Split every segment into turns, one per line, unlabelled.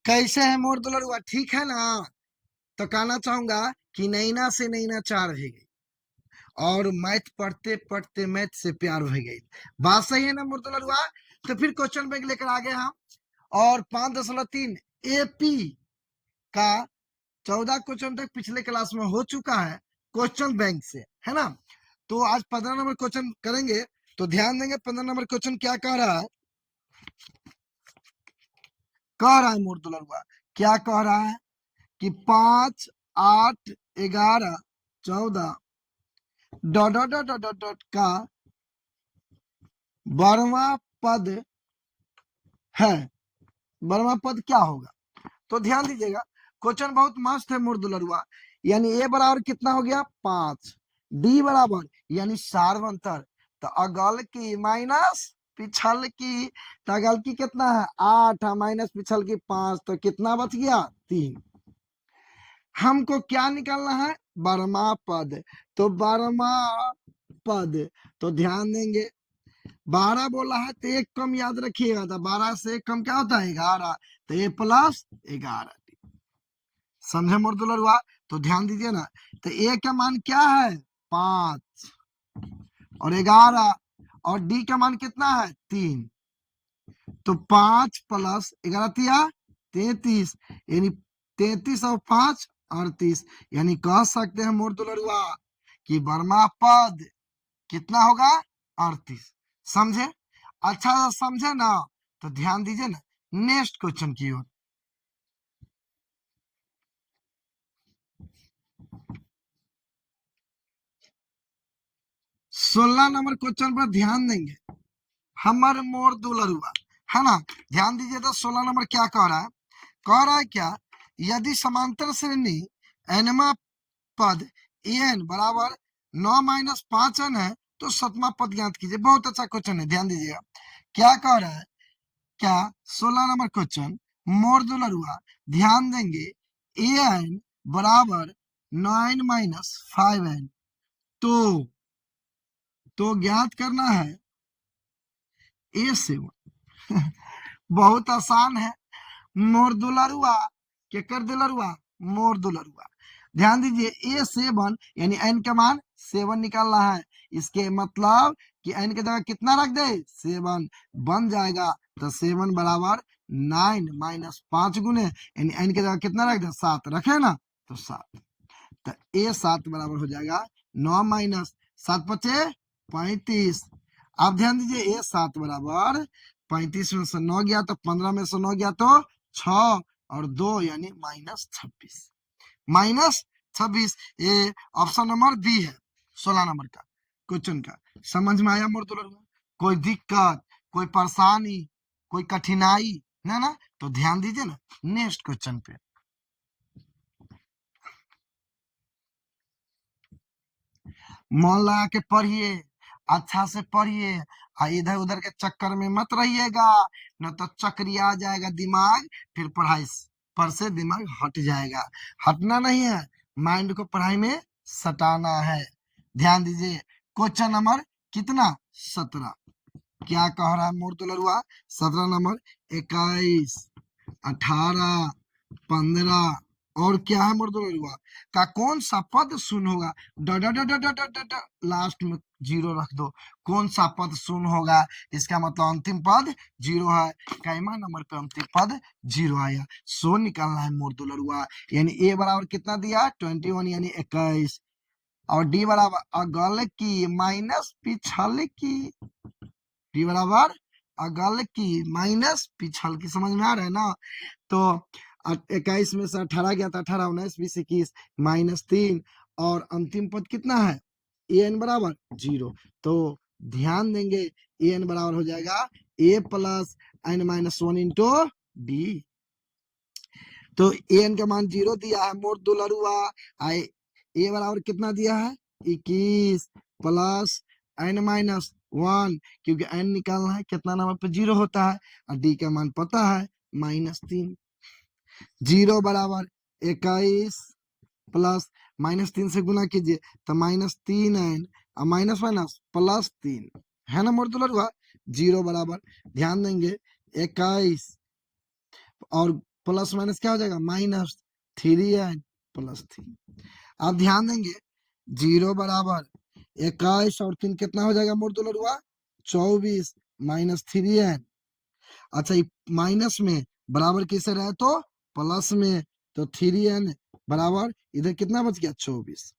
कैसे है मोर दुलरुआ, ठीक है ना? तो कहना चाहूंगा कि नैना से नैना चार हो गई और मैथ पढ़ते पढ़ते मैथ से प्यार हो गई। बात सही है ना मोर दुलरुआ? तो फिर क्वेश्चन बैंक लेकर आ गए हम और 5.3 एपी का 14 क्वेश्चन तक पिछले क्लास में हो चुका है क्वेश्चन बैंक से, है ना? तो आज 15 नंबर क्वेश्चन करेंगे। तो ध्यान देंगे 15 नंबर क्वेश्चन क्या कह रहा है। कह रहा है मोर दुलरुआ, क्या कह रहा है कि 5, 8, 11, 14 dot dot dot dot dot का 12वां पद है। 12वां पद क्या होगा? तो ध्यान दीजिएगा, क्वेश्चन बहुत मस्त है मोर दुलरुआ। यानी ए बराबर कितना हो गया 5, डी बराबर यानी सार्वंतर, तो अगल की माइनस पिछल की, तो अगल की कितना है 8 माइनस पिछल की 5, तो कितना बच गया 3। हमको क्या निकालना है 12वां पद। तो 12वां पद, तो ध्यान देंगे 12 बोला है तो एक कम याद रखिएगा, तो 12 से एक कम क्या होता है 11, तो ए प्लस 11। समझे मोर दुलरुआ? तो ध्यान दीजिए ना, तो ए का मान क्या है 5 और 11 और डी का मान कितना है 3, तो 5 प्लस 11 तिया 33, यानी 33 और 5 38। यानी कह सकते हैं मोर दुलरुआ कि वर्मा पद कितना होगा 38। समझे? अच्छा से समझे ना? तो ध्यान दीजिए ना नेक्स्ट क्वेश्चन की ओर। 16 नंबर क्वेश्चन पर ध्यान देंगे हमर मोर दुलरुआ, है ना? ध्यान दीजिए तो 16 नंबर क्या कह रहा है। कह रहा है क्या, यदि समांतर श्रेणी एनवा पद एन बराबर 9 माइनस 5n है तो 7वां पद ज्ञात कीजिए। बहुत अच्छा क्वेश्चन है, ध्यान दीजिएगा क्या कह रहा है। क्या 16 नंबर क्वेश्चन मोर दुलरुआ, ध्यान देंगे एन बराबर 9 माइनस 5n, तो ज्ञात करना है A7। बहुत आसान है मोर दुलरुआ, के कर दुलरुआ मोर दुलरुआ। ध्यान दीजिए A7 यानी n का मान 7 निकालना है। इसके मतलब कि n की जगह कितना रख दे 7 बन जाएगा, तो 7 बराबर 9 माइनस 5 गुने यानी n की जगह कितना रख दे 7 रखे ना, तो 7, तो A7 बराबर हो जाएगा 9 माइनस 7 पचे 35। अब ध्यान दीजिए A7 बराबर 35 में से 9 गया तो 15 में से 9 गया तो 6 और 2 यानी माइनस 26। माइनस 26, ये ऑप्शन नंबर बी है 16 नंबर का क्वेश्चन का। समझ में आया मोर दुलरुआ? कोई दिक्कत, कोई परेशानी, कोई कठिनाई ना? तो ध्यान दीजिए ना नेक्स्ट क्वेश्चन पे। मन लगा के पढ़िए, अच्छा से पढ़िए, इधर उधर के चक्कर में मत रहिएगा, न तो चक्रिया जाएगा दिमाग, फिर पढ़ाई पर से दिमाग हट जाएगा। हटना नहीं है, माइंड को पढ़ाई में सटाना है। ध्यान दीजिए क्वेश्चन नंबर कितना 17 क्या कह रहा है मोर दुलरुआ। 17 नंबर 21, 18, 15 और क्या है मोर दुलरुआ का कौन सा पद शून्य होगा। लास्ट में जीरो रख दो। कौन सा पद शून्य होगा, इसका मतलब अंतिम पद जीरो है। कैमा नंबर पे अंतिम पद जीरो आया, सो निकालना है मोर दुलरुआ। यानी ए बराबर कितना दिया 21 यानी 21, और डी बराबर अगल की माइनस पिछल की, डी बराबर अगल की माइनस पिछल की। समझ में आ रहा है ना? तो 21 में से 18 गया था, 18, 19, 20, 21 माइनस 3, और अंतिम पद कितना है ए एन बराबर 0। तो ध्यान देंगे ए एन बराबर हो जाएगा A plus N minus 1 into D. तो ए एन का मान 0 दिया है मोर दुलरुआ। ए बराबर कितना दिया है 21 प्लस एन माइनस 1, क्योंकि एन निकालना है कितना नंबर पे 0 होता है, और डी का मान पता है -3। 0 बराबर 21 प्लस -3 से गुना कीजिए तो -3n और माइनस माइनस +3, है ना मोर दुलरुआ। 0 बराबर ध्यान देंगे 21 और प्लस माइनस क्या हो जाएगा, माइनस 3n प्लस 3। आप ध्यान देंगे 0 बराबर 21 और 3 कितना हो जाएगा मोर दुलरुआ, 24 माइनस 3n। अच्छा ये माइनस में बराबर किसे रहे तो प्लस में, तो 3n बराबर इधर कितना बच गया 24।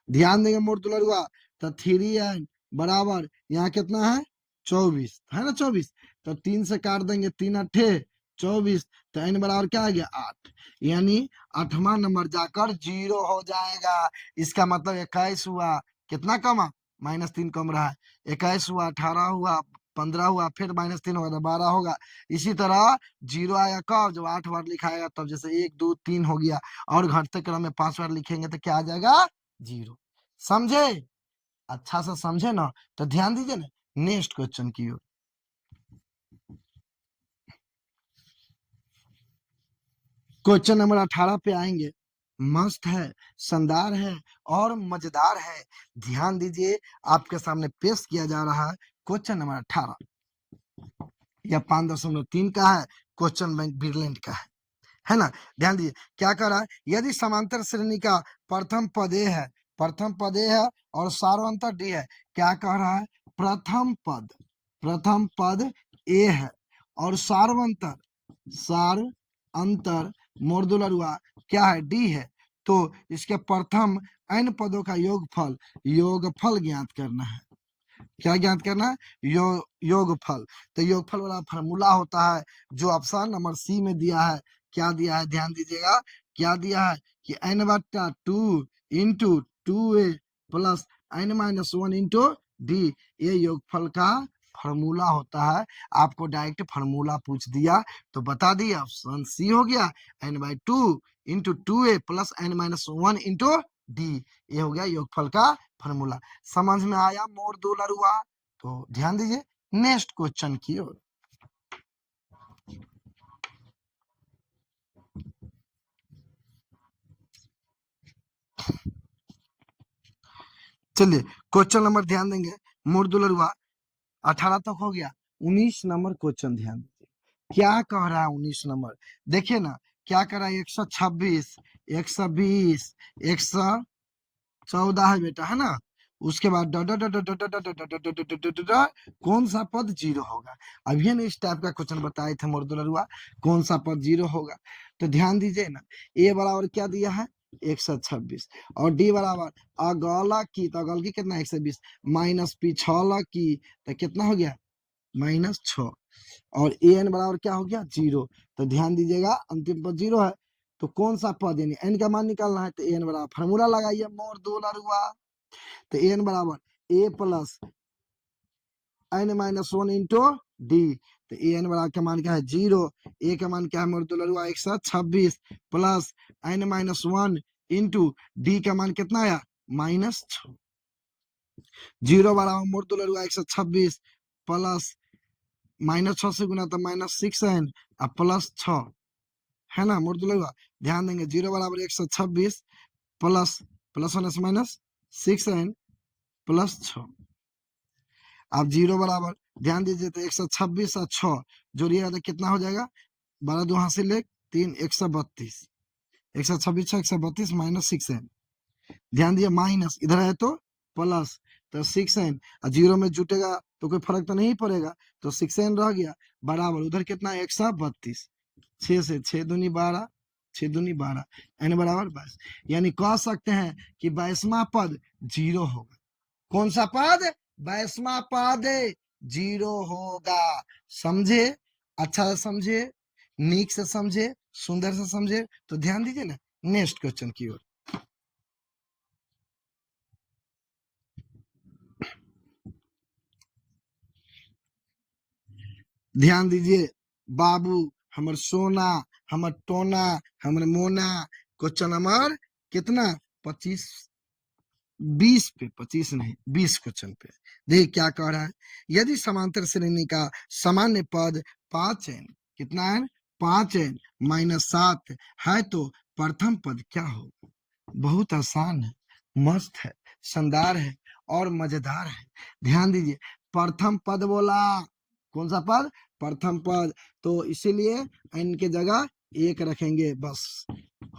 ध्यान देंगे मोर दुलरुआ, तो 3n बराबर यहाँ कितना है 24 है ना, 24 तो 3 से काट देंगे, 3 अट्ठे 24, तो n बराबर क्या आ गया 8, यानी 8वां नंबर जाकर 0 हो जाएगा। इसका मतलब 21 हुआ, कितना कमा, -3 कम रहा है, 21 हुआ, 18 हुआ, 15 हुआ, फिर -3 होगा तो 12 होगा। इसी तरह 0 आएगा कब, जब 8 बार लिखाएगा तब, जैसे 1 2 3 हो गया, और घटते क्रम में 5 बार लिखेंगे तो क्या आ जाएगा 0। समझे, अच्छा से समझे ना, तो ध्यान दीजिए ना नेक्स्ट क्वेश्चन की ओर। क्वेश्चन नंबर 18 पे आएंगे। मस्त है, शानदार है और मजेदार है। ध्यान दीजिए, आपके सामने पेश किया जा रहा है क्वेश्चन नंबर 18। यह 5.3 का है, क्वेश्चन बैंक ब्रिलियंट का है ना। ध्यान दीजिए क्या कर रहा है, यदि समांतर श्रेणी का प्रथम पद ए है, प्रथम पद ए है और सार्वंतर डी है। क्या कह रहा है, प्रथम पद ए है और सार अंतर मोरदुलरुआ क्या है डी है, तो इसके प्रथम n पदों का योगफल ज्ञात करना है। क्या ज्ञात करना है, योगफल। तो योगफल वाला फार्मूला होता है जो ऑप्शन नंबर सी में दिया है। क्या दिया है, ध्यान दीजिएगा, क्या दिया है कि n/2 into 2a plus n-1 into D, ये योगफल का फार्मूला होता है। आपको डायरेक्ट फार्मूला पूछ दिया तो बता दिया, ऑप्शन सी हो गया, n/2 into 2a plus n-1 into D, ये हो गया योगफल का फार्मूला। समझ में आया मोर दुलरुआ, तो ध्यान दीजिए नेक्स्ट क्वेश्चन की ओर। चलिए क्वेश्चन नंबर ध्यान देंगे मोर दुलरुआ, 18 तक हो गया। 19 नंबर क्वेश्चन ध्यान दीजिए, क्या कह रहा है 19 नंबर, देखिए ना क्या कर रहा है, 126 120 114 है बेटा, है ना। उसके बाद कौन सा पद 0 होगा। अभी ने इस टाइप का क्वेश्चन बताए थे मोर दुलरुआ, कौन सा पद 0 होगा। तो ध्यान दीजिए ना, ए बराबर क्या दिया है 126 और डी बराबर अगला की, तो अगल की कितना 120 माइनस पिछला की, तो कितना हो गया -6, और ए एन बराबर क्या हो गया 0। तो ध्यान दीजिएगा अंतिम पद 0 है, तो कौन सा पद यानी एन का मान निकालना है, तो एन बराबर फार्मूला लगाइए मोर दुलरुआ, तो एन बराबर A plus n-1 into D, तो एन बराबर का मान क्या है 0, ए का मान क्या है मोर दुलरुआ 126 प्लस n-1 इंटू डी का मान कितना आया -6। 0 बराबर मोर दुलरुआ 126 प्लस -6 से गुना तो -6n प्लस 6, है ना मोर दुलरुआ। ध्यान देंगे 0 बराबर 126 प्लस प्लस -6n प्लस 6। अब 0 बराबर ध्यान दीजिए, तो 126 और 6 जोड़िएगा तो कितना हो जाएगा, 12 दो हासिल 1 3 132, 126 132 -6n। ध्यान दिए माइनस इधर है तो प्लस, तो 6n और 0 में जुटेगा तो कोई फर्क तो नहीं पड़ेगा, तो 6n रह गया बराबर उधर कितना 132, 6 से 6 दूनी 12 6 दूनी 12 n बराबर 22। यानी कह सकते हैं कि 22वां पद 0 होगा। कौन सा पद, 22वां पद 0 होगा। समझे, अच्छा से समझे, नीक से समझे, सुंदर से समझे, तो ध्यान दीजिए ना नेक्स्ट क्वेश्चन की ओर। ध्यान दीजिए बाबू, हमर सोना, हमर टोना, हमर मोना, क्वेश्चन नंबर कितना 25 20 पे, 25 नहीं 20 क्वेश्चन पे। देखिए क्या कह रहा है, यदि समांतर श्रेणी का सामान्य पद 5n, कितना है 5n -7 है तो प्रथम पद क्या होगा। बहुत आसान है, मस्त है, शानदार है और मजेदार है। ध्यान दीजिए प्रथम पद बोला, कौन सा पद, प्रथम पद, तो इसीलिए n के जगह 1 रखेंगे, बस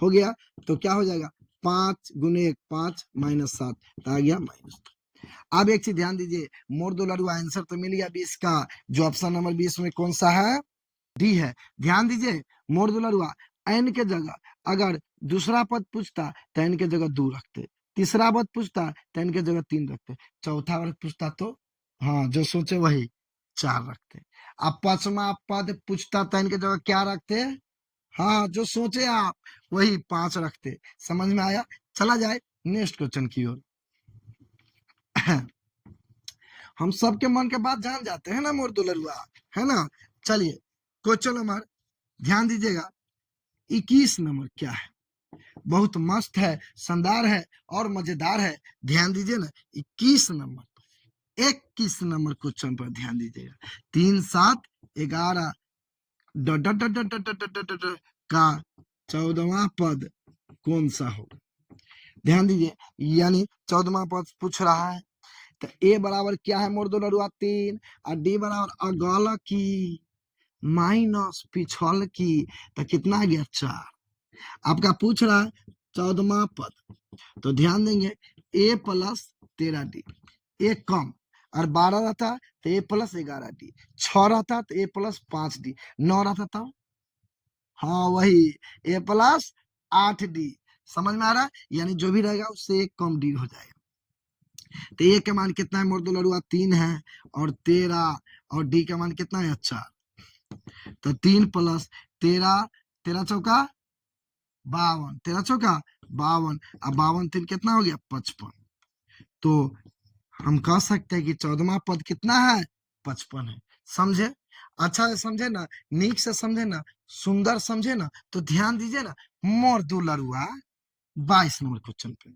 हो गया। तो क्या हो जाएगा, 5 गुने 1 5 माइनस 7, तो आ गया माइनस। अब एक चीज ध्यान दीजिए, मोर दो लड़ुआ आंसर तो मिल गया 20 का, जो ऑप्शन नंबर 20 में कौन सा है, डी है। ध्यान दीजिए, मोर दो लड़ुआ एन के जगह अगर दूसरा पद पूछता तो एन के जगह 2 रखते, तीसरा पद पूछता तो एन के जगह 3 रखते, चौथा पद पूछता तो हाँ जो सोचे वही 4 रखते। अब पांचवा पद पूछता तो इनके जगह क्या रखते, हाँ जो सोचे आप वही 5 रखते। समझ में आया। चला जाए नेक्स्ट क्वेश्चन की ओर। हम सबके मन के बात जान जाते हैं ना मोर दुलरुआ, है ना। चलिए क्वेश्चन नंबर ध्यान दीजिएगा 21 नंबर क्या है, बहुत मस्त है, शानदार है और मजेदार है। ध्यान दीजिए ना 21 नंबर, 21 नंबर क्वेश्चन पर ध्यान दीजिएगा। 3 7 11 का 14वां पद कौन सा होगा। ध्यान दीजिए, यानी 14वां पद पूछ रहा है, तो ए बराबर क्या है मोर दो लड़ुआ 3, और डी बराबर अगल की माइनस पिछल की, तो कितना आ गया 4। आपका पूछ रहा है 14वां पद, तो ध्यान देंगे ए प्लस 13 डी, एक कम और 12 रहता तो ए प्लस 11 डी, 6 रहता तो ए प्लस 5 डी, 9 रहता तो हाँ वही ए प्लस 8 डी। समझ में आ रहा है, यानी जो भी रहेगा उससे एक कम डी हो जाएगा। तो ए का मान कितना है मोर दो लड़ुआ 3 है, और 13, और डी का मान कितना है 4, तो 3 प्लस 13, 13 चौका 52, 13 चौका 52, अब 52 3 कितना हो गया 55। तो हम कह सकते हैं कि 14वां पद कितना है 55 है। समझे, अच्छा से समझे ना, नीक से समझे ना, सुंदर समझे ना, तो ध्यान दीजिए ना मोर दो लड़ुआ 22 नंबर क्वेश्चन पे।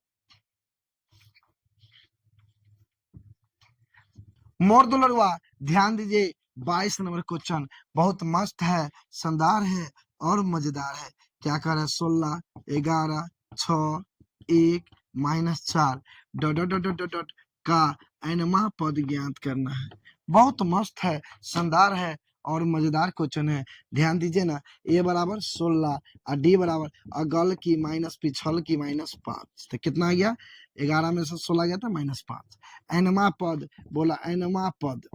मोर दो लड़ुआ ध्यान दीजिए 22 नंबर क्वेश्चन बहुत मस्त है, शानदार है और मजेदार है। क्या कर रहा है 16 11 6 1 minus 4 dot dot dot dot dot का एनमा पद ज्ञात करना है। बहुत मस्त है, शानदार है और मजेदार क्वेश्चन है। ध्यान दीजिए ना, ए बराबर 16 और डी बराबर अगल की माइनस पिछल की माइनस 5, तो कितना आ गया 11 में से 16 गया था माइनस 5। एनमा पद बोला, एनमा पद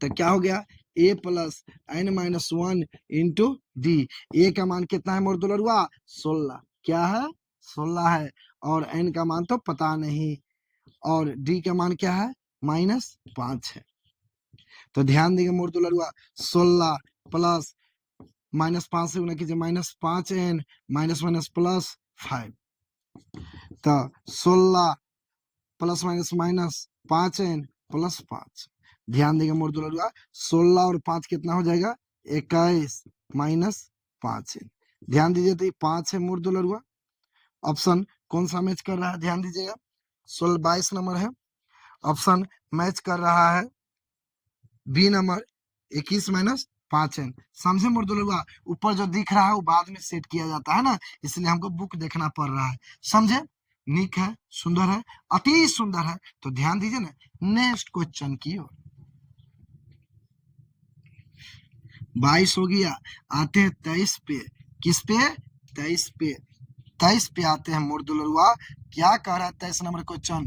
तो क्या हो गया A plus N minus 1 into D. A का मान कितना है मोर दो लड़ुआ 16, क्या है 16 है, और एन का मान तो पता नहीं, और डी का मान क्या है -5 है। तो ध्यान देंगे मोर दो लड़ुआ 16 प्लस -5 से गुना कीजिए -5 एन माइनस माइनस प्लस 5, तो 16 plus minus minus 5 n plus 5। ध्यान देंगे मोर दो लड़ुआ 16 और 5 कितना हो जाएगा 21 माइनस 5 एन। ध्यान दीजिए तो 5 है मोर दो लड़ुआ, ऑप्शन कौन सा मैच कर रहा है ध्यान दीजिएगा 22 नंबर है, ऑप्शन मैच कर रहा है बी नंबर 21 माइनस 5 एन। समझे मोर दो लड़ुआ, ऊपर जो दिख रहा है वो बाद में सेट किया जाता है ना, इसलिए हमको बुक देखना पड़ रहा है। समझे, नीक है, सुंदर है, अति सुंदर है। तो ध्यान दीजिए ना नेक्स्ट क्वेश्चन की ओर। 22 हो गया, आते हैं 23 पे। किस पे 23 पे, 23 पे आते हैं मोर दो लड़ुआ। क्या कह रहा है 23 नंबर क्वेश्चन,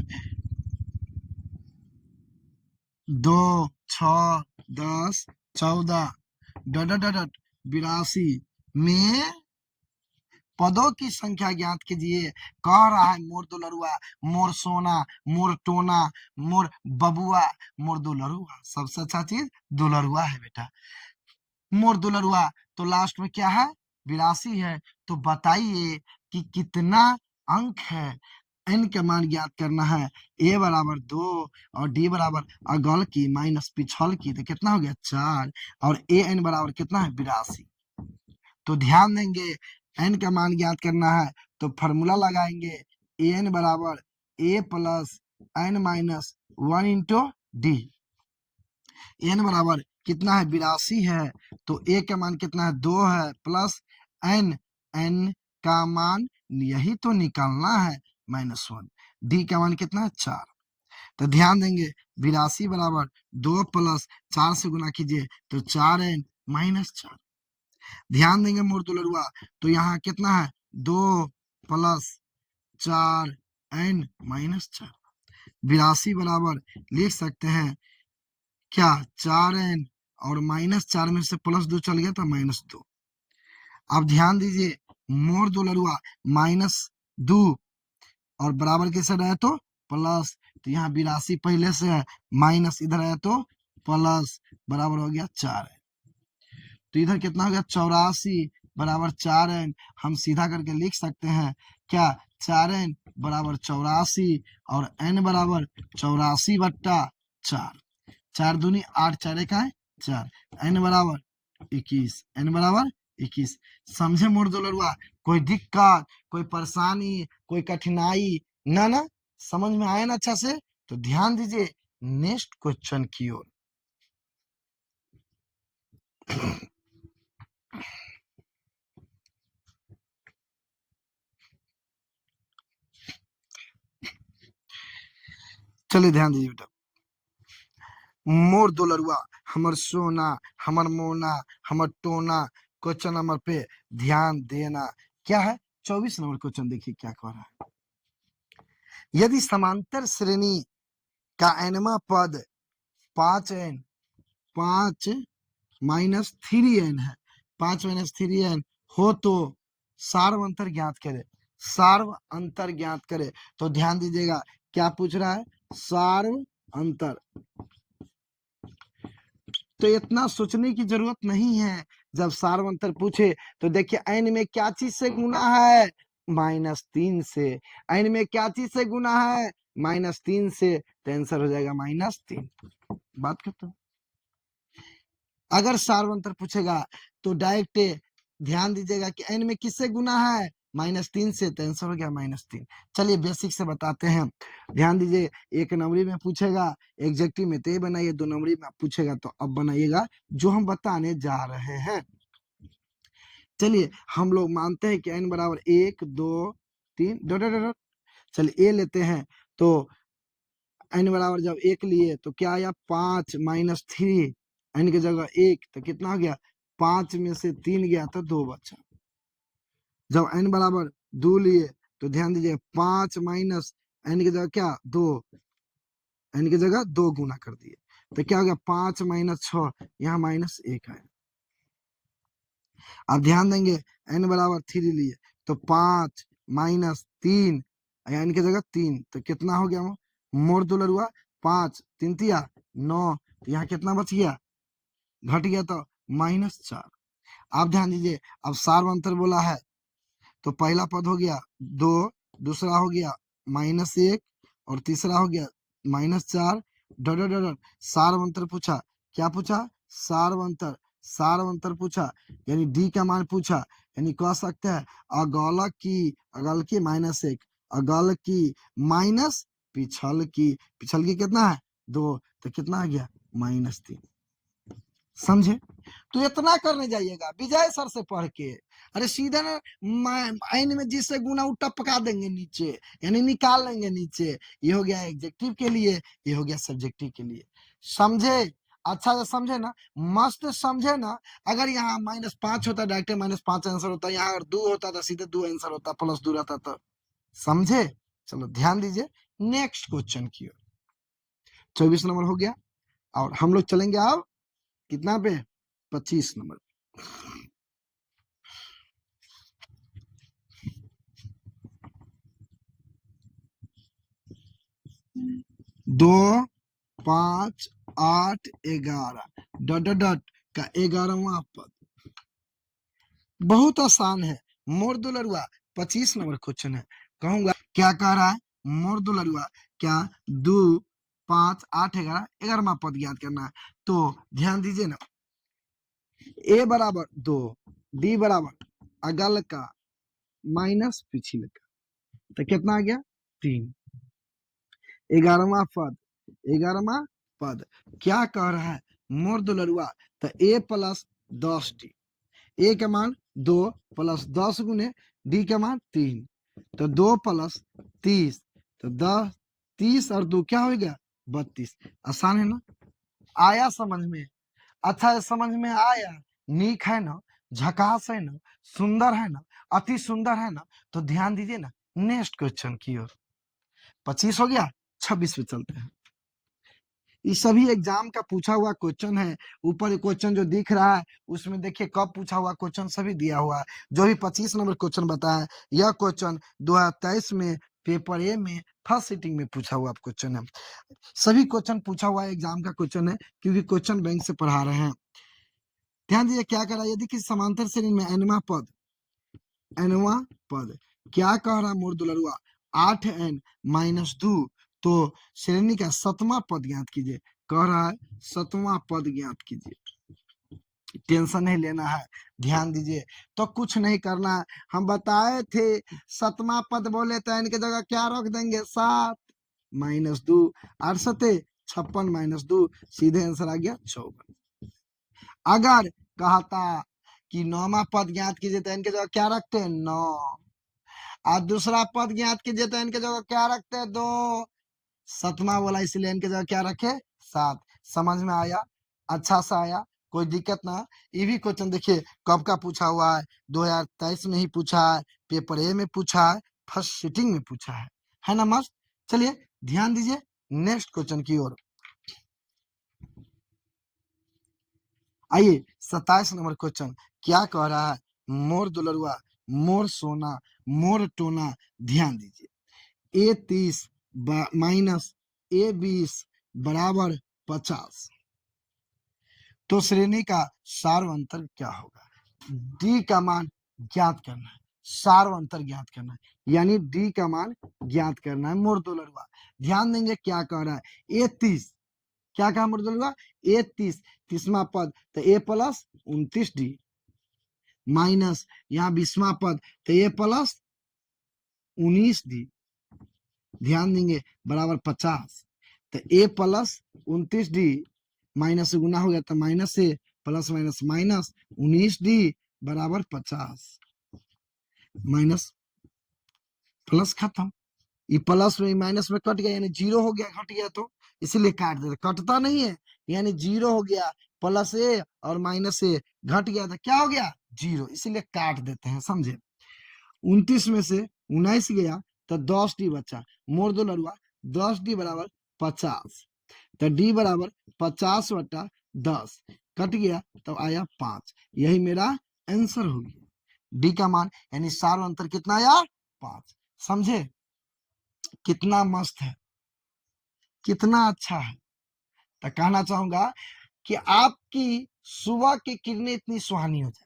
2 6 10 14 82 में पदों की संख्या ज्ञात कीजिए। कह रहा है मोर दो लड़ुआ, मोर सोना, मोर टोना, मोर बबुआ, मोर दो लड़ुआ, सबसे अच्छा चीज दो लड़ुआ है बेटा। मोर दो लड़ुआ तो लास्ट में क्या है 82 है, तो बताइए कि कितना अंक है। एन का मान ज्ञात करना है, ए बराबर 2 और डी बराबर अगल की माइनस पिछल की, तो कितना हो गया 4, और ए एन बराबर कितना है 82। तो ध्यान देंगे एन का मान ज्ञात करना है तो फॉर्मूला लगाएंगे, ए एन बराबर A plus N minus 1 into D. N बराबर कितना है 82 है, तो ए का मान कितना है 2 है, प्लस एन, एन का मान यही तो निकालना है -1, डी का मान कितना है 4। तो ध्यान देंगे 82 बराबर 2 प्लस 4 से गुना कीजिए तो 4 एन माइनस 4। ध्यान देंगे मोर दुलरुआ, तो यहाँ कितना है 2 प्लस 4 एन माइनस 4, 82 बराबर लिख सकते हैं क्या 4 एन और माइनस 4 में से प्लस 2 चल गया तो -2। अब ध्यान दीजिए मोर दुलरुआ -2 और बराबर के साइड है तो प्लस, तो यहाँ 82 पहले से है, माइनस इधर है तो प्लस, बराबर हो गया 4 एन। तो इधर कितना हो गया 84 बराबर 4 एन। हम सीधा करके लिख सकते हैं क्या 4 एन बराबर 84 और एन बराबर 84/4, 4 दूनी 8, 4 एक है 4, एन बराबर 21, एन बराबर 21। समझे मोर दुलरुआ? कोई दिक्कत, कोई परेशानी, कोई कठिनाई ना ना, समझ में आया ना अच्छा से? तो ध्यान दीजिए नेक्स्ट क्वेश्चन की ओर। चलिए ध्यान दीजिए बेटा, मोर दुलरुआ हमर सोना, हमर मोना, हमर टोना, क्वेश्चन नंबर पे ध्यान देना। क्या है 24 नंबर क्वेश्चन, देखिए क्या कह रहा है। यदि समांतर श्रेणी का एनवा पद 5 एन 5 -3 एन है, 5 -3 एन हो तो सार्व अंतर ज्ञात करे, सार्व अंतर ज्ञात करे। तो ध्यान दीजिएगा क्या पूछ रहा है, सार्व अंतर। तो इतना सोचने की जरूरत नहीं है, जब सार्व अंतर पूछे तो देखिए एन में क्या चीज से गुना है, -3 से। एन में क्या चीज से गुना है, -3 से, तो आंसर हो जाएगा -3। बात करता हूँ, अगर सार्व अंतर पूछेगा तो डायरेक्ट ध्यान दीजिएगा कि एन में किससे गुना है, -3 से, तो आंसर हो गया -3। चलिए बेसिक से बताते हैं, ध्यान दीजिए। एक नंबरी में पूछेगा एग्जेक्टिव में तो ये बनाइए, 2 नंबरी में पूछेगा तो अब बनाइएगा जो हम बताने जा रहे हैं। चलिए हम लोग मानते हैं कि एन बराबर 1 2 3 डॉट डॉट डॉट। चलिए ए लेते हैं, तो एन बराबर जब 1 लिए तो क्या आया 5 -3, एन की जगह 1, तो कितना हो गया 5 में से 3 गया तो 2 बचा। जब एन बराबर 2 लिए तो ध्यान दीजिए 5 माइनस एन की जगह क्या 2, एन की जगह 2 गुना कर दिए, तो क्या हो गया 5 -6, यहाँ -1 है। अब ध्यान देंगे एन बराबर 3 लिए तो 5 -3, एन की जगह 3, तो कितना हो गया मोर दुलरुआ 5 3 तिया 9, तो यहाँ कितना बच गया, घट गया तो -4। अब ध्यान दीजिए अब सार्व अंतर बोला है तो पहला पद हो गया 2, दूसरा हो गया -1 और तीसरा हो गया -4, डॉट डॉट डॉट। सार्व अंतर पूछा, क्या पूछा, सार्व अंतर, सार्व अंतर पूछा, यानी डी का मान पूछा, यानी कह सकते हैं अगलक की, अगल की -1, अगल की माइनस पिछल की, पिछल की कितना है 2, तो कितना आ गया -3। समझे? तो इतना करने जाइएगा विजय सर से पढ़ के, अरे सीधे ना एन में जिससे गुना उ टपका देंगे नीचे, यानी निकाल लेंगे नीचे। ये हो गया एग्जेक्टिव के लिए, ये हो गया सब्जेक्टिव के लिए। समझे? अच्छा से समझे ना, मस्त समझे ना। अगर यहाँ -5 होता डायरेक्ट -5 आंसर होता, यहाँ अगर 2 होता तो सीधे 2 आंसर होता, +2 रहता तो। समझे? चलो ध्यान दीजिए नेक्स्ट क्वेश्चन की ओर। 24 नंबर हो गया और हम लोग चलेंगे अब कितना पे, 25 नंबर। दो 5 8 11 डॉट डॉट डॉट का 11वां पद, बहुत आसान है मोर दुलरुआ। 25 नंबर क्वेश्चन है, कहूंगा क्या कह रहा है मोर दुलरुआ, क्या 2 5 8 11 11वां पद ज्ञात करना है। तो ध्यान दीजिए ना, ए बराबर 2, डी बराबर अगल का माइनस पिछले का, तो कितना आ गया 3, 11वां पद, 11वां पद क्या कह रहा है मोर दुलरुआ, तो ए प्लस 10 डी, ए के मान 2 प्लस 10 गुने डी के मान 3, तो 2 प्लस 30, तो 10 30 और 2 क्या हो गया 32। आसान है ना, आया समझ में, अच्छा समझ में आया, नीक है ना। झकास है ना, सुंदर है ना, अति सुंदर है ना। तो ध्यान दीजिए ना नेक्स्ट क्वेश्चन की ओर। 25 हो गया, 26 पे चलते हैं। ये सभी एग्जाम का पूछा हुआ क्वेश्चन है। ऊपर क्वेश्चन जो दिख रहा है उसमें देखिए कब पूछा हुआ क्वेश्चन सभी दिया हुआ है। जो भी 25 नंबर क्वेश्चन बताया यह क्वेश्चन 2023 में पेपर ए में फर्स्ट सिटिंग में पूछा हुआ क्वेश्चन है। सभी क्वेश्चन पूछा हुआ एग्जाम का क्वेश्चन है क्योंकि क्वेश्चन बैंक से पढ़ा रहे हैं। ध्यान दीजिए क्या कह रहा है, यदि किसी समांतर श्रेणी में एनवा पद क्या कह रहा है मोर दुलरुआ 8n-2 तो श्रेणी का 7वां पद ज्ञात कीजिए। कह रहा है 7वां पद ज्ञात कीजिए। टेंशन नहीं लेना है, ध्यान दीजिए। तो कुछ नहीं करना है, हम बताए थे 7वां पद बोले तो इनके जगह क्या रख देंगे 7-2 8 7 56-2 सीधे आंसर आ गया 54। अगर कहता कि 9वां पद ज्ञात कीजिए तो इनके जगह क्या रखते हैं 9 और दूसरा पद ज्ञात कीजिए तो इनके जगह क्या रखते हैं 2। 7वां बोला इसलिए इनके जगह क्या रखे 7। समझ में आया, अच्छा सा आया, कोई दिक्कत ना। ये भी क्वेश्चन देखिए कब का पूछा हुआ है, 2023 में ही पूछा है, पेपर ए में पूछा है, फर्स्ट सिटिंग में पूछा है ना मस्त। चलिए ध्यान दीजिए नेक्स्ट क्वेश्चन की ओर। आइए 27 नंबर क्वेश्चन क्या कह रहा है, मोर दुलरुआ मोर सोना मोर टोना। ध्यान दीजिए A30 माइनस A20 बराबर 50 तो श्रेणी का सार्वंतर क्या होगा। डी का मान ज्ञात करना है, सार्वंतर ज्ञात करना है, यानी डी का मान ज्ञात करना है मोर दुलरुआ। ध्यान देंगे क्या कह रहा है A30 क्या कहा मोर दुलरुआ A30 30वां पद तो A+29D माइनस यहाँ 20वां पद तो A+19D ध्यान देंगे बराबर 50 तो A+29D माइनस से गुना हो गया तो माइनस से प्लस माइनस माइनस 19D बराबर 50 माइनस प्लस खत्म। ये प्लस में माइनस में कट गया यानी 0 हो गया, घट गया तो इसीलिए काट देते, कटता नहीं है यानी 0 हो गया। प्लस ए और माइनस ए घट गया तो क्या हो गया 0, इसीलिए काट देते हैं, समझे। 29 में से 19 गया तो 10D बचा। मोर दो लड़ुआ 10D बराबर 50 तो D बराबर 50/10 कट गया तो आया 5। यही मेरा आंसर हो गया डी का मान, यानी सार्वंतर कितना आया 5। समझे कितना मस्त है, कितना अच्छा है। तो कहना चाहूंगा कि आपकी सुबह की किरणें इतनी सुहानी हो जाए,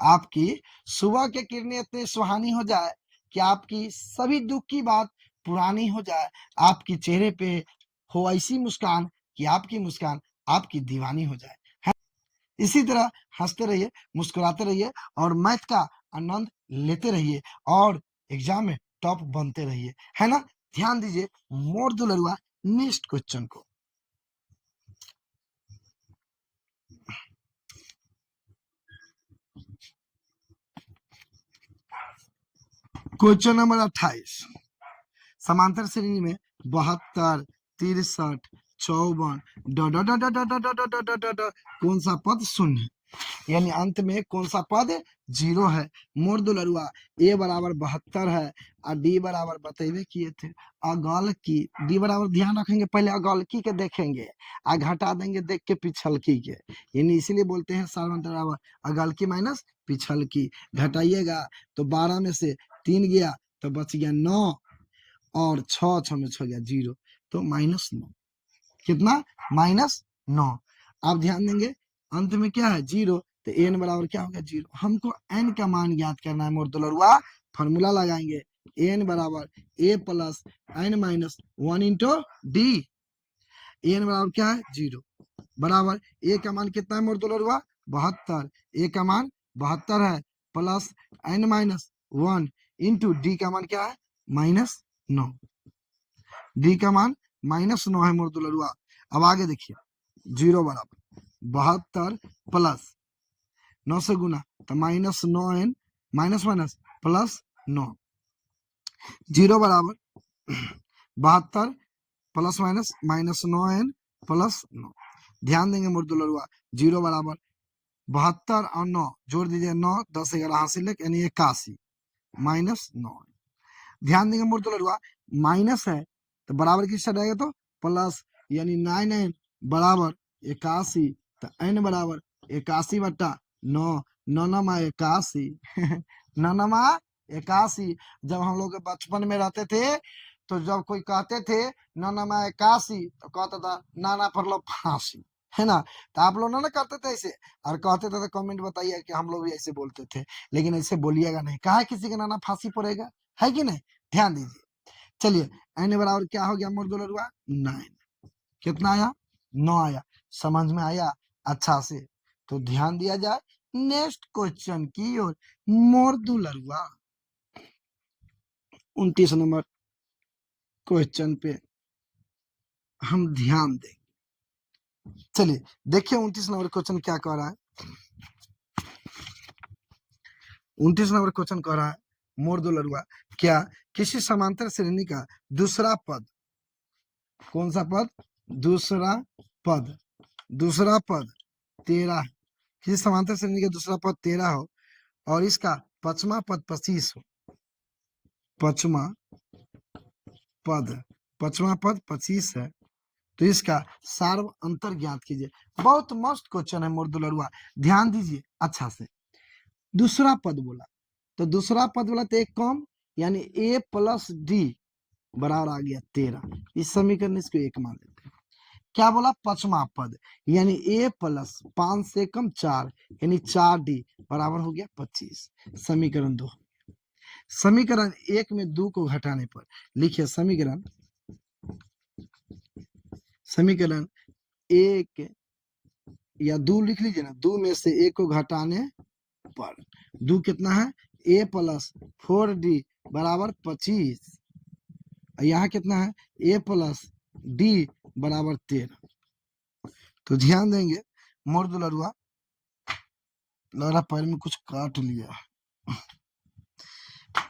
आपकी सुबह की किरणें इतनी सुहानी हो जाए कि आपकी सभी दुख की बात पुरानी हो जाए, आपके चेहरे पे हो ऐसी मुस्कान कि आपकी मुस्कान आपकी दीवानी हो जाए। है? इसी तरह हंसते रहिए, मुस्कुराते रहिए और मैथ का आनंद लेते रहिए और एग्जाम में टॉप बनते रहिए, है ना। ध्यान दीजिए मोर दुलरुआ नेक्स्ट क्वेश्चन को। क्वेश्चन नंबर 28 समांतर श्रेणी में 72 63 54 कौन सा पद शून्य है, यानी अंत में कौन सा पद 0 है। मोर दुलरुआ ए बराबर 72 है और डी बराबर बतेबे किए थे अगल की। डी बराबर ध्यान रखेंगे पहले अगल की के देखेंगे आ घटा देंगे देख के पिछलकी के, यानी इसीलिए बोलते हैं सार्वंतर बराबर अगल की माइनस पिछलकी। घटाइएगा तो 12 में से 3 गया तो बच गया 9 और 6 में 6 गया 0 तो -9 कितना -9। आप ध्यान देंगे अंत में क्या है 0 तो n बराबर क्या होगा 0। हमको n का मान ज्ञात करना है मोर दुलरुआ, फॉर्मूला लगाएंगे n बराबर a+n-1 इंटू डी। n बराबर क्या है 0 बराबर a का मान कितना है मोर दुलरुआ 72, a का मान 72 है प्लस n-1 इंटू डी का मान क्या है -9। डी का मान -9 है मोर दुलरुआ। अब आगे देखिए 0 बराबर 72 प्लस 9 से गुना तो -9n माइनस माइनस प्लस 9 0 बराबर 72 प्लस माइनस -9n प्लस 9। ध्यान देंगे मोर दुलरुआ 0 बराबर 72 और 9 जोड़ दीजिए, 9 10 11 हासिल यानी 81 -9। ध्यान देंगे मूर्त लड़ुआ, माइनस है तो बराबर किस साइड आएगा, तो प्लस, यानी 9 बराबर 81, तो n बराबर 81/9, 9 9 81। जब हम लोग बचपन में रहते थे तो जब कोई कहते थे 9 81 तो कहता था नाना पर लो फांसी, है ना। तो आप लोग ना करते थे ऐसे, और कहते थे तो कमेंट बताइए कि हम लोग भी ऐसे बोलते थे, लेकिन ऐसे बोलिएगा नहीं, कहा किसी का नाना फांसी पड़ेगा, है कि नहीं। ध्यान दीजिए, चलिए n बराबर क्या हो गया मोर दुलरुआ, 9। कितना आया, 9 आया। समझ में आया अच्छा से, तो ध्यान दिया जाए नेक्स्ट क्वेश्चन की ओर। मोर दुलरुआ 29 नंबर क्वेश्चन पे हम ध्यान दें। चलिए देखिए 29 नंबर क्वेश्चन क्या कह रहा है। 29 नंबर क्वेश्चन कह रहा है, मोर दुलरुआ क्या किसी समांतर श्रेणी का दूसरा पद, कौन सा पद, दूसरा पद, दूसरा पद 13, किसी समांतर श्रेणी का दूसरा पद 13 हो और इसका पांचवा पद 25 हो, पांचवा पद 25 है, तो इसका सार्व अंतर ज्ञात कीजिए। बहुत मस्त क्वेश्चन है मोर दुलरुआ, ध्यान दीजिए अच्छा से। दूसरा पद बोला, तो दूसरा पद बोला तो एक कम, यानी a + d बराबर आ गया 13। इस समीकरण इसको एक मान लेते हैं। क्या बोला, पांचवा पद, यानी a + 5 से कम 4, यानी 4d बराबर हो गया 25। समीकरण 2। समीकरण 1 में 2 को घटाने पर लिखिए, समीकरण 1 या 2 लिख लीजिए ना, 2 में से 1 को घटाने पर 2 कितना है, a + 4d बराबर 25, यहाँ कितना है, a + d बराबर 13। तो ध्यान देंगे मोर दुलरुआ, लग रहा पैर में कुछ काट लिया,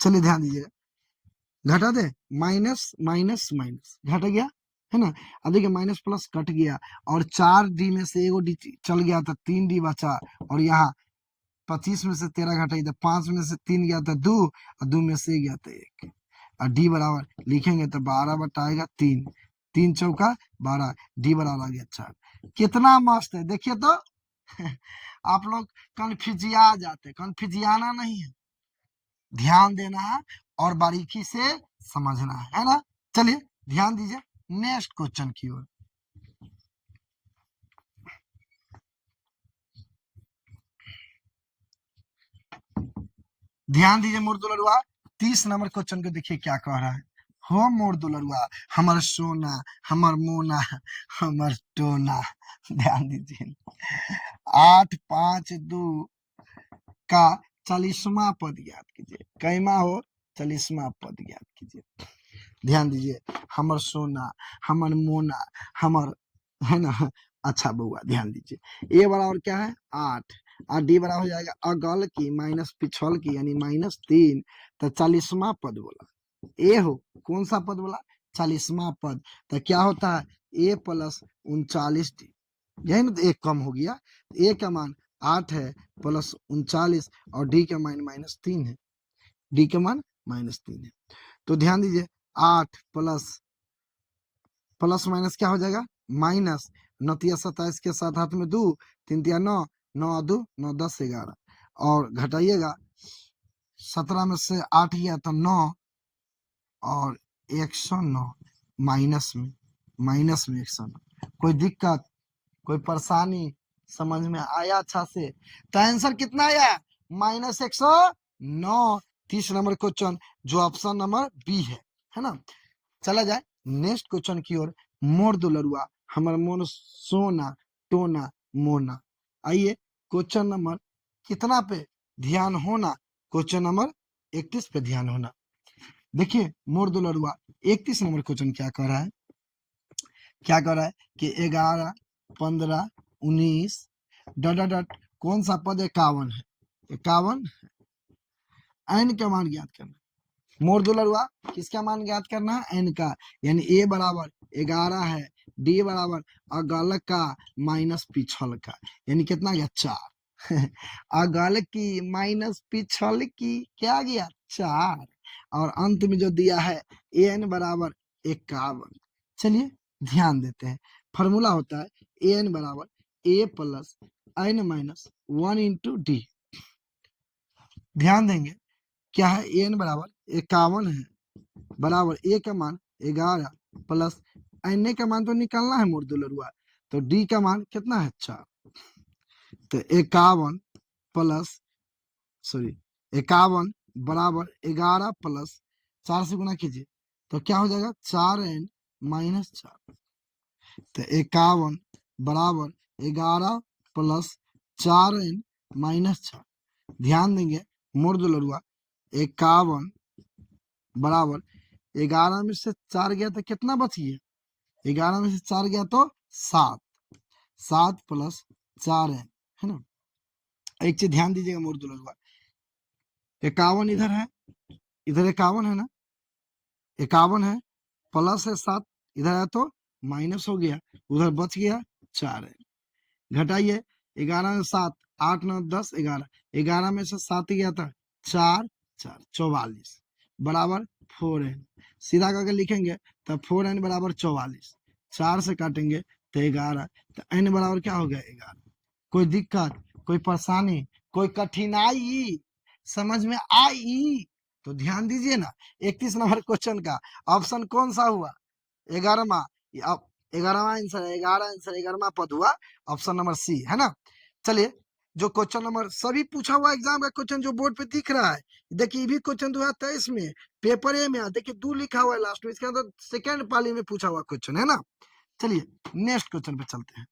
चलिए ध्यान दीजिएगा, घटा दे, माइनस माइनस माइनस घट गया, है ना। अब देखिए माइनस प्लस कट गया और 4d में से एगो डी चल गया था, 3d बचा, और यहाँ 25 में से 13 घटाई तो 5 में से 3 गया था 2, और 2 में से गया था 1, और d बराबर लिखेंगे तो 12 बटाएगा 3, 3 चौका 12, d बराबर आ गया 4। कितना मस्त है देखिए तो। आप लोग कन्फ्यूजिया जाते, कन्फ्यूजियाना नहीं है, ध्यान देना है और बारीकी से समझना है ना। चलिए ध्यान दीजिए नेक्स्ट क्वेश्चन की ओर। ध्यान दीजिए मोर दुलरुआ, 30 नंबर क्वेश्चन को देखिए क्या कह रहा है। हो मोर दुलरुआ हमर सोना, हमर मोना, हमर टोना। ध्यान दीजिए, 8 5 2 का 40वां पद ज्ञात कीजिए। कैमा हो, 40वां पद ज्ञात कीजिए। ध्यान दीजिए, हमर सोना, हमर मोना, हमर, है ना। अच्छा बउआ ध्यान दीजिए, ए बराबर क्या है 8, और डी बराबर हो जाएगा अगल की माइनस पिछल की, यानी -3, तो 40वां पद बोला। ए हो कौन सा पद बोला, 40वां पद, तो क्या होता है a + 39d, यही ना, तो एक कम हो गया, a का मान 8 है + 39, और d का मान -3 है, d का मान -3 है। तो ध्यान दीजिए 8 प्लस माइनस क्या हो जाएगा, माइनस, 9 × 27 के साथ हाथ में 2, 3 × 9, 9 2 9 10 11, और घटाइएगा 17 में से 8 गया तो 9, और 109 माइनस में 109। कोई दिक्कत, कोई परेशानी समझ में आया अच्छा से। तो आंसर कितना आया, -109। 30 नंबर क्वेश्चन जो ऑप्शन नंबर बी है ना। चला जाए नेक्स्ट क्वेश्चन की ओर। मोर दुलरुआ हमर मोन सोना टोना मोना। आइए क्वेश्चन नंबर कितना पे ध्यान होना, क्वेश्चन नंबर 31 पे ध्यान होना। देखिए मोर दुलरुआ 31 नंबर क्वेश्चन क्या कह रहा है, क्या कह रहा है कि 11 15 19 डट कौन सा पद 51 है, 51 एन का मान ज्ञात करना। मोर दुलरुआ किसका मान ज्ञात करना है, एन का, यानी ए बराबर 11 है, डी बराबर अगल का माइनस पिछल का, यानी कितना गया 4। अगल की माइनस पिछल की क्या गया 4, और अंत में जो दिया है एन बराबर 51। चलिए ध्यान देते हैं, फॉर्मूला होता है एन बराबर A plus N minus 1 into D. ध्यान देंगे क्या है, एन बराबर 51 है, बराबर ए का मान 11 प्लस एन का मान तो निकालना है मुर्दुलरुआ, तो डी का मान कितना है 4। तो 51 प्लस सॉरी 51 बराबर 11 प्लस 4 से गुना कीजिए तो क्या हो जाएगा 4n माइनस 4। तो 51 बराबर 11 प्लस 4n माइनस 4। ध्यान देंगे मुर्दुलरुआ 51 बराबर 11 में से 4 गया तो कितना बच गया, 11 में से 4 गया तो 7, 7 प्लस 4n है ना। एक चीज ध्यान दीजिएगा मुर्दुलरुआ, 51 इधर है, इधर 51 है ना, 51 है प्लस है 7, इधर है तो माइनस हो गया, उधर बच गया 4 है। घटाइए 11 में 7, 8 9 10 11, 11 में से 7 गया था 4 4 44 बराबर 4n। सीधा करके लिखेंगे तो 4n बराबर 44, 4 से काटेंगे तो 11, तो n बराबर क्या हो गया 11। कोई दिक्कत, कोई परेशानी, कोई कठिनाई समझ में आई? तो ध्यान दीजिए ना, 31 नंबर क्वेश्चन का ऑप्शन कौन सा हुआ, 11वां। अब 11वां आंसर है, 11 आंसर 11वां पद हुआ ऑप्शन नंबर सी है ना। चलिए जो क्वेश्चन नंबर सभी पूछा हुआ एग्जाम का क्वेश्चन जो बोर्ड पे दिख रहा है, देखिए ये भी क्वेश्चन 2023 में पेपर ए में देखिए 2 लिखा हुआ है लास्ट में, इसके अंदर सेकंड पाली में पूछा हुआ क्वेश्चन है ना। चलिए नेक्स्ट क्वेश्चन पे चलते हैं।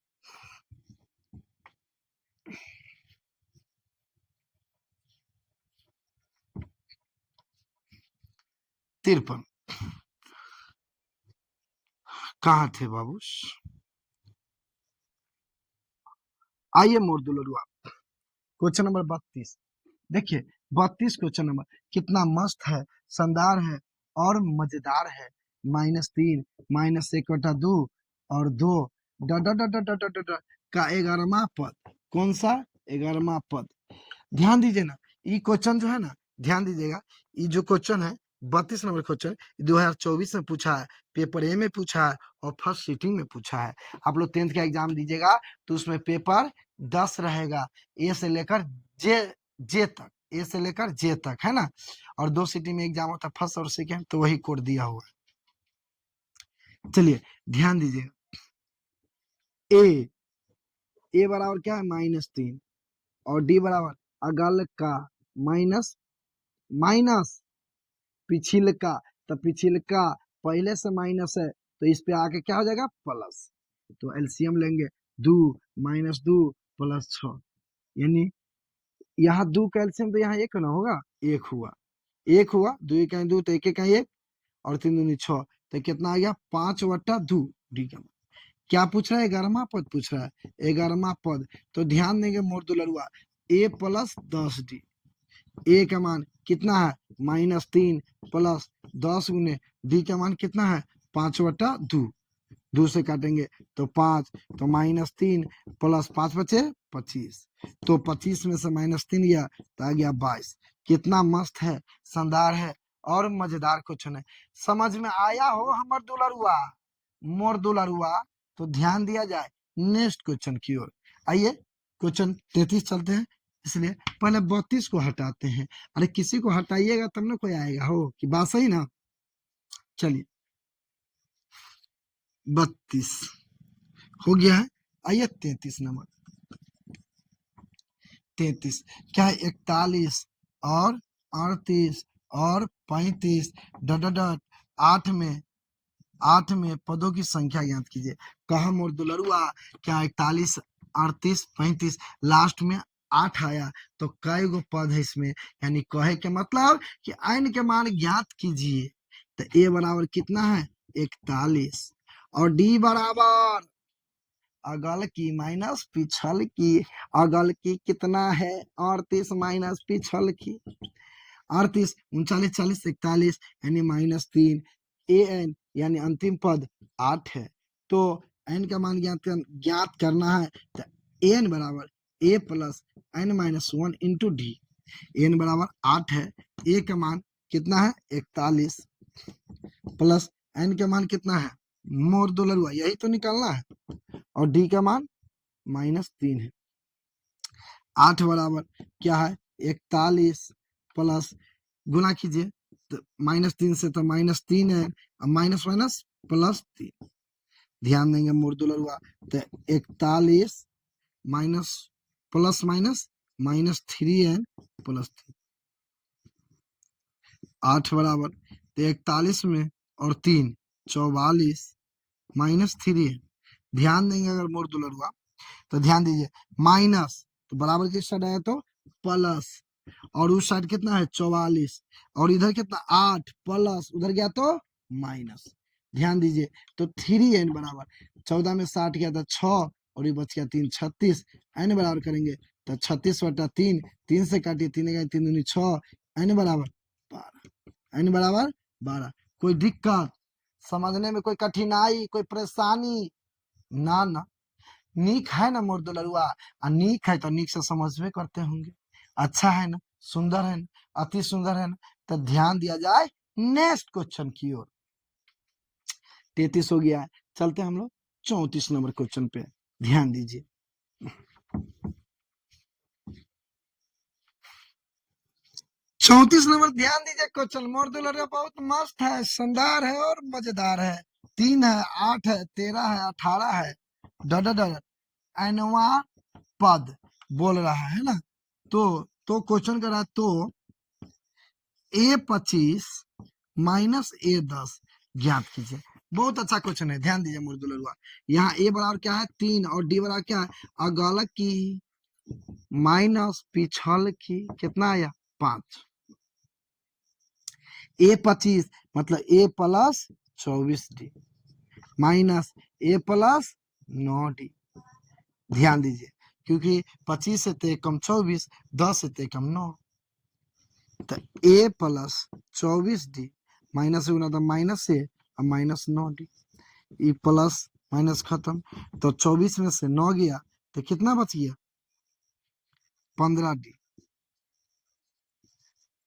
53 कहाँ थे बाबू, आइए मुर्दुलरुआ क्वेश्चन नंबर 32। देखिए 32 क्वेश्चन नंबर कितना मस्त है, शानदार है और मजेदार है। -3 -1/2 और 2 ड ड ड ड ड ड ड ड का 11वां पद, कौन सा 11वां पद। ध्यान दीजिए ना, ये क्वेश्चन जो है ना, ध्यान दीजिएगा, ये जो क्वेश्चन है 32 नंबर क्वेश्चन 2024 में पूछा है, पेपर ए में पूछा है और फर्स्ट सीटिंग में पूछा है। आप लोग 10th का एग्जाम दीजिएगा तो उसमें पेपर 10 रहेगा, ए से लेकर जे जे तक, ए से लेकर जे तक है ना, और 2 सिटी में एग्जाम होता है फर्स्ट और सेकेंड, तो वही कोड दिया हुआ है। चलिए ध्यान दीजिएगा, ए बराबर क्या है -3 और डी बराबर अगल का माइनस माइनस पिछिल का, तो पिछिल का पहले से माइनस है तो इस पे आके क्या हो जाएगा प्लस, तो एलसीएम लेंगे 2 -2 प्लस 6, यानी यहाँ 2 का एलसीएम तो यहाँ 1 ना होगा, 1 हुआ, 1 हुआ, 2 1 2 तो 1 1 1 और 3 दूनी 6, तो कितना आ गया 5/2 डी का। क्या पूछ रहा है 11वां पद पूछ रहा है, 11वां पद। तो ध्यान देंगे मुर्दुलरुआ ए प्लस 10 डी, ए का मान कितना है -3 प्लस 10 गुने डी का मान कितना है 5/2, 2 से काटेंगे तो 5, तो -3 प्लस 5 बचे 25, तो 25 में से -3 गया तो आ गया 22। कितना मस्त है, शानदार है और मजेदार क्वेश्चन है। समझ में आया हो हमर दुलरुआ मोर दुलरुआ, तो ध्यान दिया जाए नेक्स्ट क्वेश्चन की ओर। आइए क्वेश्चन 33 चलते हैं, इसलिए पहले 32 को हटाते हैं। अरे किसी को हटाइएगा तब ना कोई आएगा, हो कि बात सही ना। चलिए 32 हो गया है, आइए 33 नंबर, 33 क्या है 41 और 38 और 35 डट 8 में पदों की संख्या ज्ञात कीजिए। कहा मोर दुलरुआ क्या 41 38 35 लास्ट में 8 आया, तो कई गो पद है इसमें, यानी कहे के मतलब कि n के मान ज्ञात कीजिए। तो a बराबर कितना है 41 और d बराबर अगल की माइनस पिछल की, अगल की कितना है 38 माइनस पिछल की 38, 39 40 41 यानी -3, an यानी अंतिम पद 8 है, तो n का मान ज्ञात करना है, तो an बराबर A plus N minus 1 into D. N बराबर 8 है, ए का मान कितना है 41 प्लस एन का मान कितना है मोर हुआ, यही तो निकालना है, और डी का मान -3 है। 8 बराबर क्या है 41 प्लस गुना कीजिए तो -3 से तो -3 है, अब माइनस माइनस +3, ध्यान देंगे मोर हुआ तो 41 माइनस प्लस माइनस -3n +3। 8 बराबर तो 41 में और 3 44 -3 है। ध्यान देंगे अगर मोर हुआ तो ध्यान दीजिए माइनस तो बराबर किस साइड आया तो प्लस, और उस साइड कितना है 44, और इधर कितना 8 प्लस उधर गया तो माइनस। ध्यान दीजिए तो 3n बराबर 14 में 60 गया था 6 और ये बच गया 3 36, n बराबर करेंगे तो 36/3, 3 से काटिए 3 गए 3 दूनी 6, n बराबर 12, n बराबर 12। कोई दिक्कत समझने में, कोई कठिनाई, कोई परेशानी ना ना, नीक है ना मोर दुलरुआ, नीक है तो नीक से समझवे करते होंगे, अच्छा है ना, सुंदर है ना, अति सुंदर है ना। तो ध्यान दिया जाए नेक्स्ट क्वेश्चन की ओर। 33 हो गया है, चलते हम लोग 34 नंबर क्वेश्चन पे, ध्यान दीजिए। 34 नंबर ध्यान दीजिए क्वेश्चन, मोर दुलरुआ बहुत मस्त है, शानदार है और मजेदार है। 3 है, 8 है, 13 है, 18 है, डर एनवा पद बोल रहा है ना। तो क्वेश्चन कर रहा है तो A25 माइनस A10 ज्ञात कीजिए। बहुत अच्छा क्वेश्चन है, ध्यान दीजिए मोर दुलरुआ। यहाँ A बराबर क्या है 3 और D बराबर क्या है अगल की माइनस पिछल की, कितना आया 5। A25 मतलब A plus 24D minus A plus 9D। ध्यान दीजिए क्योंकि 25 से ते कम 24, 10 से ते कम 9, तो A प्लस 24D माइनस से गुना तो माइनस से और -9D, ये प्लस माइनस खत्म, तो 24 में से 9 गया तो कितना बच गया 15D,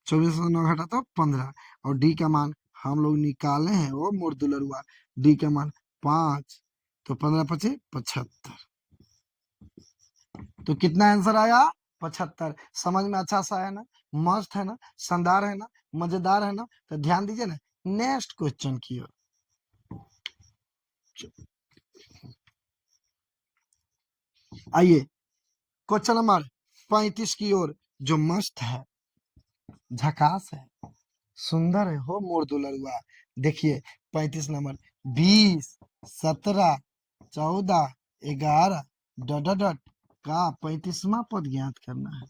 24 में 9 घटा तो 15, और D का मान हम लोग निकाले हैं वो मोर दुलरुआ, D का मान 5, तो 15 × 5 = 75, तो कितना आंसर आया 75। समझ में अच्छा सा है ना, मस्त है ना, शानदार है ना, मजेदार है ना। तो ध्यान दीजिए ना नेक्स्ट क्वेश्चन की ओर। आइए क्वेश्चन नंबर 35 की ओर, जो मस्त है, झकास है, सुंदर है हो मोर दुलरुआ। देखिए 35 नंबर 20 17 14 11 डट का 35वां पद ज्ञात करना है।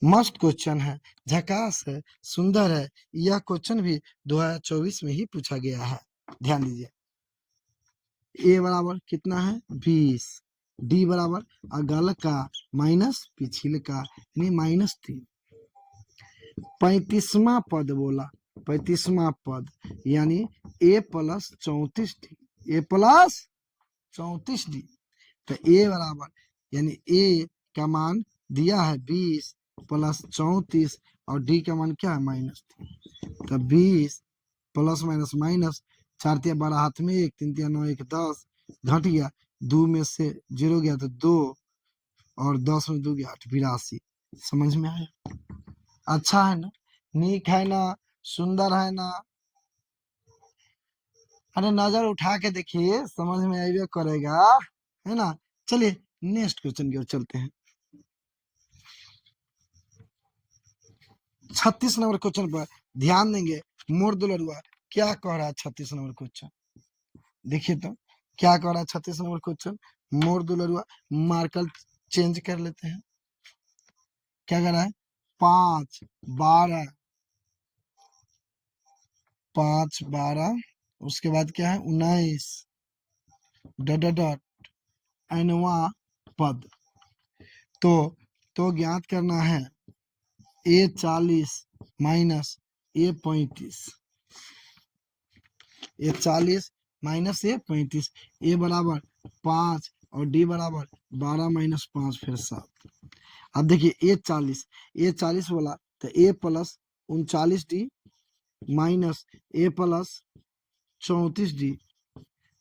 मस्त क्वेश्चन है, झकास है, सुंदर है। यह क्वेश्चन भी 2024 में ही पूछा गया है। ध्यान दीजिए ए बराबर कितना है 20, डी बराबर अगल का माइनस पिछले का यानी -3, 35वां पद बोला, 35वां पद यानी ए प्लस 34D, ए प्लस 34D। तो ए बराबर यानी ए का मान दिया है 20 प्लस 34 और डी का मान क्या है -3, तो 20 प्लस माइनस माइनस 4 × 12 हाथ में 1, 3 × 9 1 10 घट गया, 2 में से 0 गया तो 2, और 10 में 2 गया 8 82। समझ में आया, अच्छा है ना, नीक है ना, सुंदर है ना। अरे नजर उठा के देखिए समझ में आइए करेगा, है ना। चलिए नेक्स्ट क्वेश्चन की ओर चलते हैं। 36 नंबर क्वेश्चन पर ध्यान देंगे मोर दुलरुआ क्या कह रहा है। 36 नंबर क्वेश्चन देखिए तो क्या कह रहा है 36 नंबर क्वेश्चन मोर दुलरुआ, मार्कर चेंज कर लेते हैं। क्या कह रहा है 5 12 5 12 उसके बाद क्या है 19 डट एनवा पद, तो ज्ञात करना है A40 minus A35, A40 minus A35, A बराबर 5 और डी बराबर 12 माइनस 5 फिर 7। अब देखिए ए 40 बोला तो ए प्लस 39D माइनस ए प्लस 34D।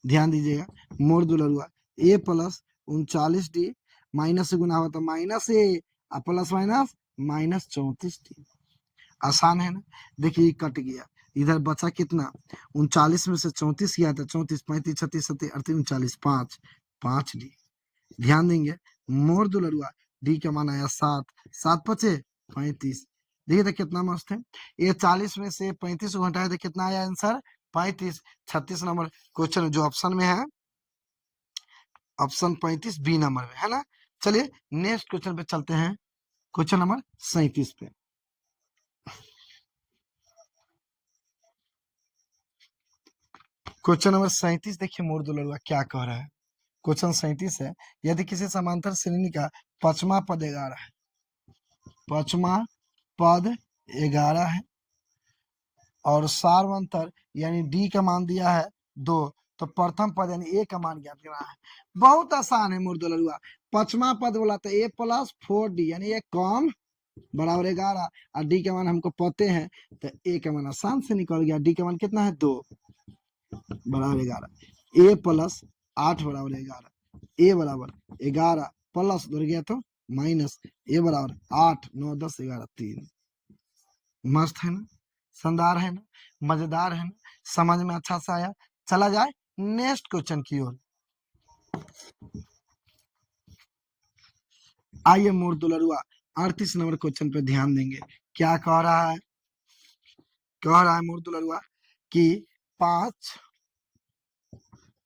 ध्यान दीजिएगा, मोड़ दुलरुआ ए प्लस 39D माइनस से गुना हुआ तो माइनस ए प्लस माइनस माइनस 34D। आसान है ना। देखिए कट गया, इधर बचा कितना, 39 में से 34 गया था, 34 35 36 37 38 39 5D। ध्यान देंगे, मोर दुलरुआ डी का मान आया 7, 7 पचे 35। देखिए तो कितना मस्त है। ये 40 में से 35 को घटाया तो कितना आया आंसर, 35। 36 नंबर क्वेश्चन जो ऑप्शन में है, ऑप्शन 35 बी नंबर में है ना। चलिए नेक्स्ट क्वेश्चन पे चलते हैं, क्वेश्चन नंबर 37 पे। क्वेश्चन नंबर 37 देखिए मोर दुलरुआ क्या कह रहा है। क्वेश्चन 37 है, यदि किसी समांतर श्रेणी का पांचवा पद 11 है, पांचवा पद 11 है और सार्वंतर यानी डी का मान दिया है 2, तो प्रथम पद यानी ए का मान ज्ञात करना है। बहुत आसान है मुर्दुलरुआ। पांचवा पद बोला तो ए प्लस 4D यानी ए कम बराबर 11 और डी का मान हमको पते हैं, तो ए का मान आसान से निकल गया। डी का मान कितना है 2 बराबर 11, ए प्लस 8 बराबर 11, ए बराबर 11 प्लस उधर गया तो माइनस, ए बराबर 8 9 10 11 3। मस्त है ना, शानदार है ना, मजेदार है ना, समझ में अच्छा सा आया। चला जाए नेक्स्ट क्वेश्चन की ओर। आइए मोर दुलरुआ 38 नंबर क्वेश्चन पे ध्यान देंगे। क्या कह रहा है, कह रहा है मोर दुलरुआ कि 5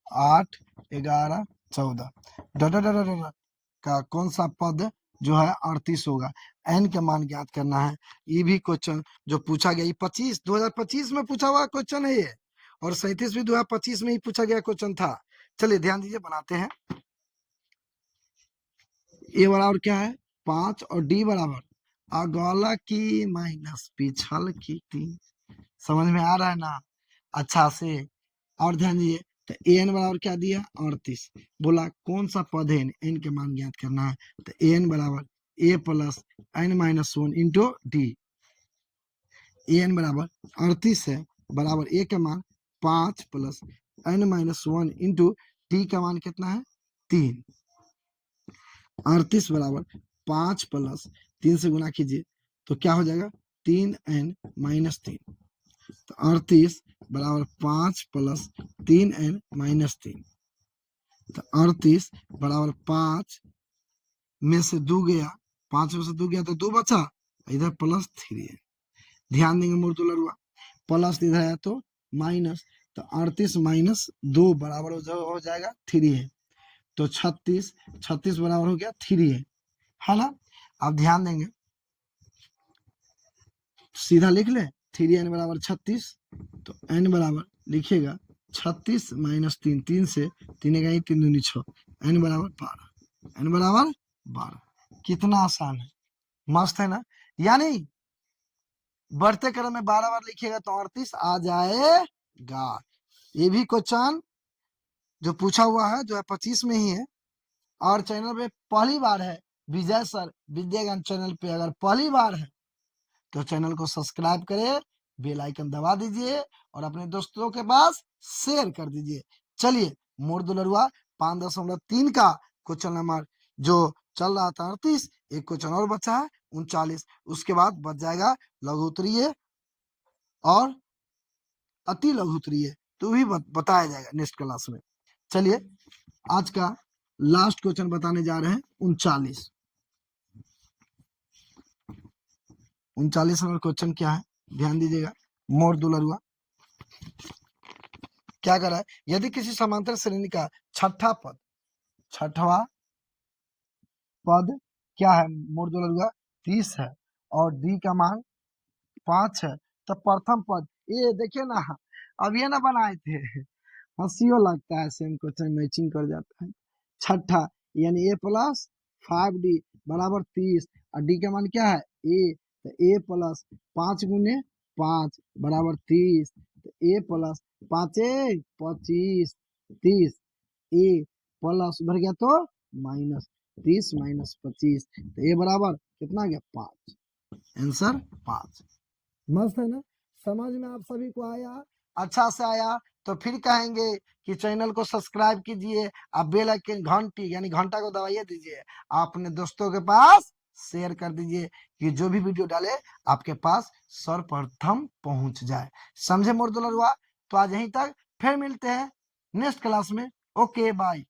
8 11 14 का कौन सा पद जो है 38 होगा, एन का मान ज्ञात करना है। ये भी क्वेश्चन जो पूछा गया, ये 2025 में पूछा हुआ क्वेश्चन है ये, और 37 भी 2025 में ही पूछा गया क्वेश्चन था। चलिए ध्यान दीजिए, बनाते हैं। ए बराबर क्या है 5 और डी बराबर अगला की माइनस पिछल की 3। समझ में आ रहा है ना अच्छा से। और ध्यान दीजिए, तो एन बराबर क्या दिया 38, बोला कौन सा पद है एन के मान ज्ञात करना है, तो एन बराबर A plus N minus 1 into D. N बराबर 38 है, बराबर ए का मान 5 plus N minus 1 into D का मान कितना है 3। 38 बराबर 5 प्लस 3 से गुना कीजिए तो क्या हो जाएगा 3n माइनस 3। तो 38 बराबर 5 प्लस 3n माइनस 3। तो 38 बराबर 5 में से 2 गया, 5 में से 2 गया तो 2 बचा, इधर प्लस 3 है। ध्यान देंगे मुर्दुलरुआ, प्लस इधर है तो माइनस, तो 38 माइनस 2 बराबर हो जाएगा 3 है। तो 36 बराबर हो गया 3 है ना। अब ध्यान देंगे, सीधा लिख ले 3n बराबर 36, तो n बराबर लिखिएगा 36 माइनस 3, 3 से 3 का 3 दूनी 6, n बराबर 12, n बराबर 12। कितना आसान है, मस्त है ना। यानी बढ़ते क्रम में 12 बार लिखिएगा तो 38 आ जाएगा। ये भी क्वेश्चन जो पूछा हुआ है जो है 25 में ही है, और चैनल पे पहली बार है, विजय सर विद्याज्ञान चैनल पे अगर पहली बार है तो चैनल को सब्सक्राइब करें, बेल आइकन दबा दीजिए और अपने दोस्तों के पास शेयर कर दीजिए। चलिए मोर दुलरुआ 5.3 का क्वेश्चन नंबर जो चल रहा था 38, एक क्वेश्चन और बचा है 39, उसके बाद बच जाएगा लघु उत्तरीय और अति लघु उत्तरीय, तो भी बताया जाएगा नेक्स्ट क्लास में। चलिए आज का लास्ट क्वेश्चन बताने जा रहे हैं 39। 39 नंबर क्वेश्चन क्या है, ध्यान दीजिएगा। मोर दुलरुआ क्या कर रहा है, यदि किसी समांतर श्रेणी का छठवा पद क्या है मोर दुलरुआ 30 है और डी का मान 5 है, तो प्रथम पद ये देखिए ना, अब ये ना बनाए थे, हंसियों लगता है, सेम क्वेश्चन मैचिंग कर जाता है। छठा यानी ए प्लस 5D बराबर 30 और डी का मान क्या है ए, तो ए प्लस 5 गुने 5 बराबर 30, तो ए प्लस 5 25 30, ए प्लस उधर गया तो माइनस, 30 माइनस 25, तो ये बराबर कितना आ गया 5। आंसर 5। मस्त है ना, समझ में आप सभी को आया, अच्छा से आया तो फिर कहेंगे कि चैनल को सब्सक्राइब कीजिए, आप बेल आइकन घंटी यानी घंटा को दबाइए दीजिए, आप अपने दोस्तों के पास शेयर कर दीजिए कि जो भी वीडियो डाले आपके पास सर्वप्रथम पहुंच जाए। समझे मोर दुलरुआ? तो आज यहीं तक, फिर मिलते हैं नेक्स्ट क्लास में। Okay bye.